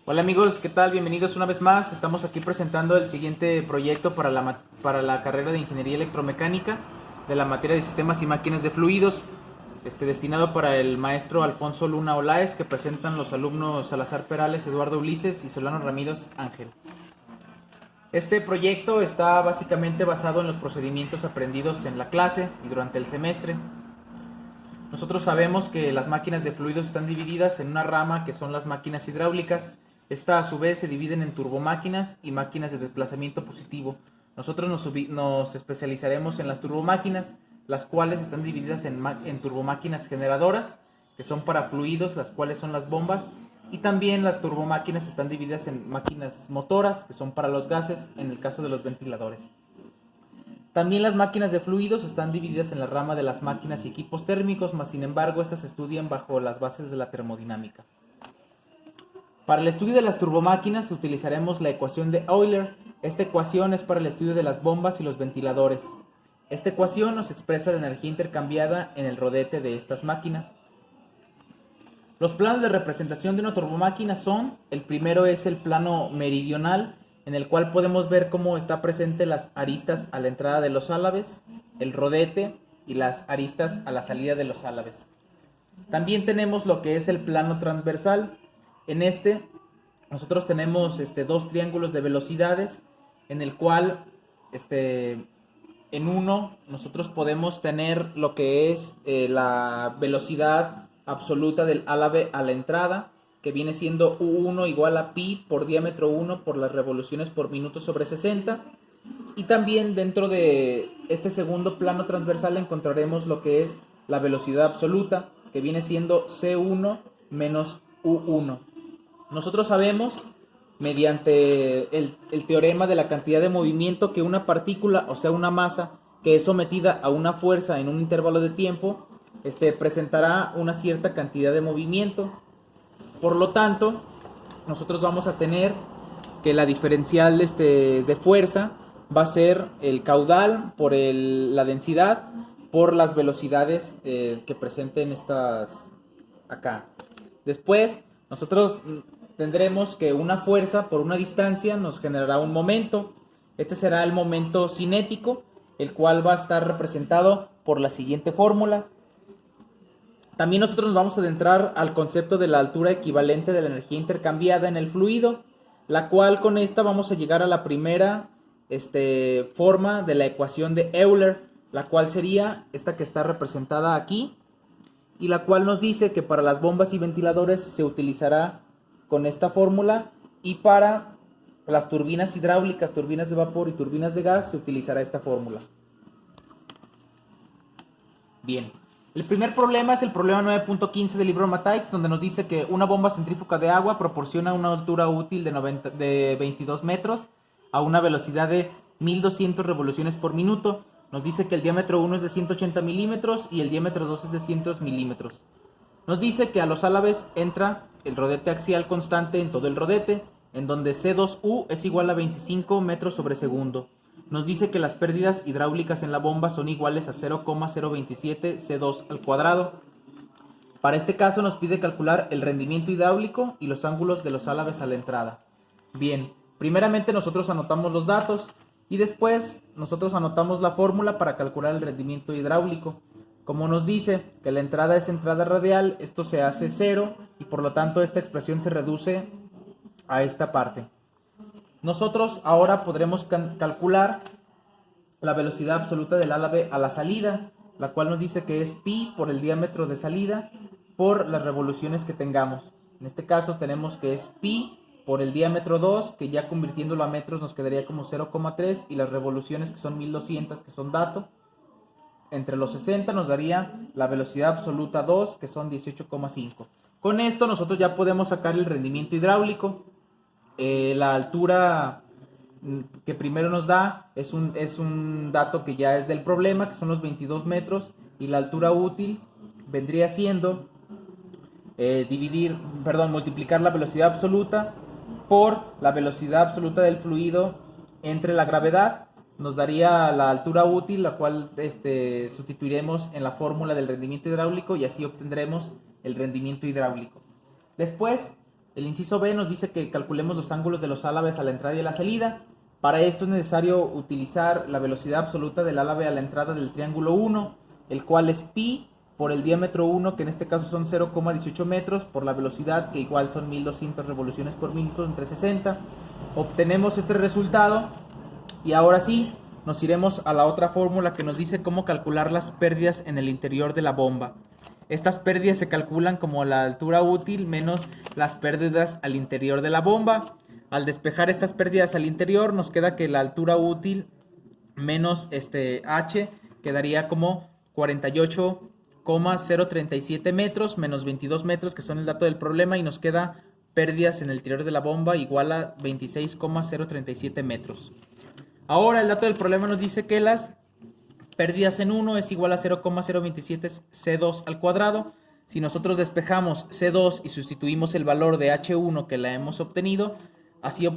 Hola amigos, ¿qué tal? Bienvenidos una vez más. Estamos aquí presentando el siguiente proyecto para la carrera de Ingeniería Electromecánica de la materia de Sistemas y Máquinas de Fluidos, destinado para el maestro Alfonso Luna Olaez, que presentan los alumnos Salazar Perales, Eduardo Ulises y Solano Ramírez Ángel. Este proyecto está básicamente basado en los procedimientos aprendidos en la clase y durante el semestre. Nosotros sabemos que las máquinas de fluidos están divididas en una rama que son las máquinas hidráulicas. Esta a su vez se dividen en turbomáquinas y máquinas de desplazamiento positivo. Nosotros nos especializaremos en las turbomáquinas, las cuales están divididas en turbomáquinas generadoras, que son para fluidos, las cuales son las bombas, y también las turbomáquinas están divididas en máquinas motoras, que son para los gases, en el caso de los ventiladores. También las máquinas de fluidos están divididas en la rama de las máquinas y equipos térmicos, mas sin embargo estas se estudian bajo las bases de la termodinámica. Para el estudio de las turbomáquinas utilizaremos la ecuación de Euler. Esta ecuación es para el estudio de las bombas y los ventiladores. Esta ecuación nos expresa la energía intercambiada en el rodete de estas máquinas. Los planos de representación de una turbomáquina son: el primero es el plano meridional, en el cual podemos ver cómo está presente las aristas a la entrada de los álabes, el rodete y las aristas a la salida de los álabes. También tenemos lo que es el plano transversal. En nosotros tenemos dos triángulos de velocidades, en el cual en uno nosotros podemos tener lo que es la velocidad absoluta del álabe a la entrada, que viene siendo U1 igual a pi por diámetro 1 por las revoluciones por minuto sobre 60. Y también dentro de este segundo plano transversal encontraremos lo que es la velocidad absoluta, que viene siendo C1 menos U1. Nosotros sabemos, mediante el teorema de la cantidad de movimiento, que una partícula, o sea una masa, que es sometida a una fuerza en un intervalo de tiempo, presentará una cierta cantidad de movimiento. Por lo tanto, nosotros vamos a tener que la diferencial de fuerza va a ser el caudal por la densidad por las velocidades que presenten estas acá. Después, nosotros tendremos que una fuerza por una distancia nos generará un momento. Este será el momento cinético, el cual va a estar representado por la siguiente fórmula. También nosotros nos vamos a adentrar al concepto de la altura equivalente de la energía intercambiada en el fluido, la cual con esta vamos a llegar a la primera forma de la ecuación de Euler, la cual sería esta que está representada aquí, y la cual nos dice que para las bombas y ventiladores se utilizará con esta fórmula, y para las turbinas hidráulicas, turbinas de vapor y turbinas de gas se utilizará esta fórmula. Bien. El primer problema es el problema 9.15 del libro Mateix, donde nos dice que una bomba centrífuga de agua proporciona una altura útil de 22 metros a una velocidad de 1200 revoluciones por minuto. Nos dice que el diámetro 1 es de 180 milímetros y el diámetro 2 es de 100 milímetros. Nos dice que a los álabes entra el rodete axial constante en todo el rodete, en donde C2U es igual a 25 metros sobre segundo. Nos dice que las pérdidas hidráulicas en la bomba son iguales a 0,027 C2 al cuadrado. Para este caso nos pide calcular el rendimiento hidráulico y los ángulos de los álabes a la entrada. Bien, primeramente nosotros anotamos los datos y después nosotros anotamos la fórmula para calcular el rendimiento hidráulico. Como nos dice que la entrada es entrada radial, esto se hace 0 y por lo tanto esta expresión se reduce a esta parte. Nosotros ahora podremos calcular la velocidad absoluta del álabe a la salida, la cual nos dice que es pi por el diámetro de salida por las revoluciones que tengamos. En este caso tenemos que es pi por el diámetro 2, que ya convirtiéndolo a metros nos quedaría como 0,3, y las revoluciones, que son 1200, que son dato, entre los 60 nos daría la velocidad absoluta 2, que son 18,5. Con esto nosotros ya podemos sacar el rendimiento hidráulico. La altura que primero nos da es un dato que ya es del problema, que son los 22 metros, y la altura útil vendría siendo multiplicar la velocidad absoluta por la velocidad absoluta del fluido entre la gravedad. Nos daría la altura útil, la cual sustituiremos en la fórmula del rendimiento hidráulico, y así obtendremos el rendimiento hidráulico. Después El inciso B nos dice que calculemos los ángulos de los álabes a la entrada y a la salida. Para esto es necesario utilizar la velocidad absoluta del álabe a la entrada del triángulo 1, el cual es pi por el diámetro 1, que en este caso son 0,18 metros, por la velocidad, que igual son 1200 revoluciones por minuto entre 60. Obtenemos este resultado y ahora sí nos iremos a la otra fórmula que nos dice cómo calcular las pérdidas en el interior de la bomba. Estas pérdidas se calculan como la altura útil menos las pérdidas al interior de la bomba. Al despejar estas pérdidas al interior nos queda que la altura útil menos h quedaría como 48,037 metros menos 22 metros, que son el dato del problema, y nos queda pérdidas en el interior de la bomba igual a 26,037 metros. Ahora el dato del problema nos dice que las pérdidas en 1 es igual a 0,027 C2 al cuadrado. Si nosotros despejamos C2 y sustituimos el valor de H1 que la hemos obtenido, así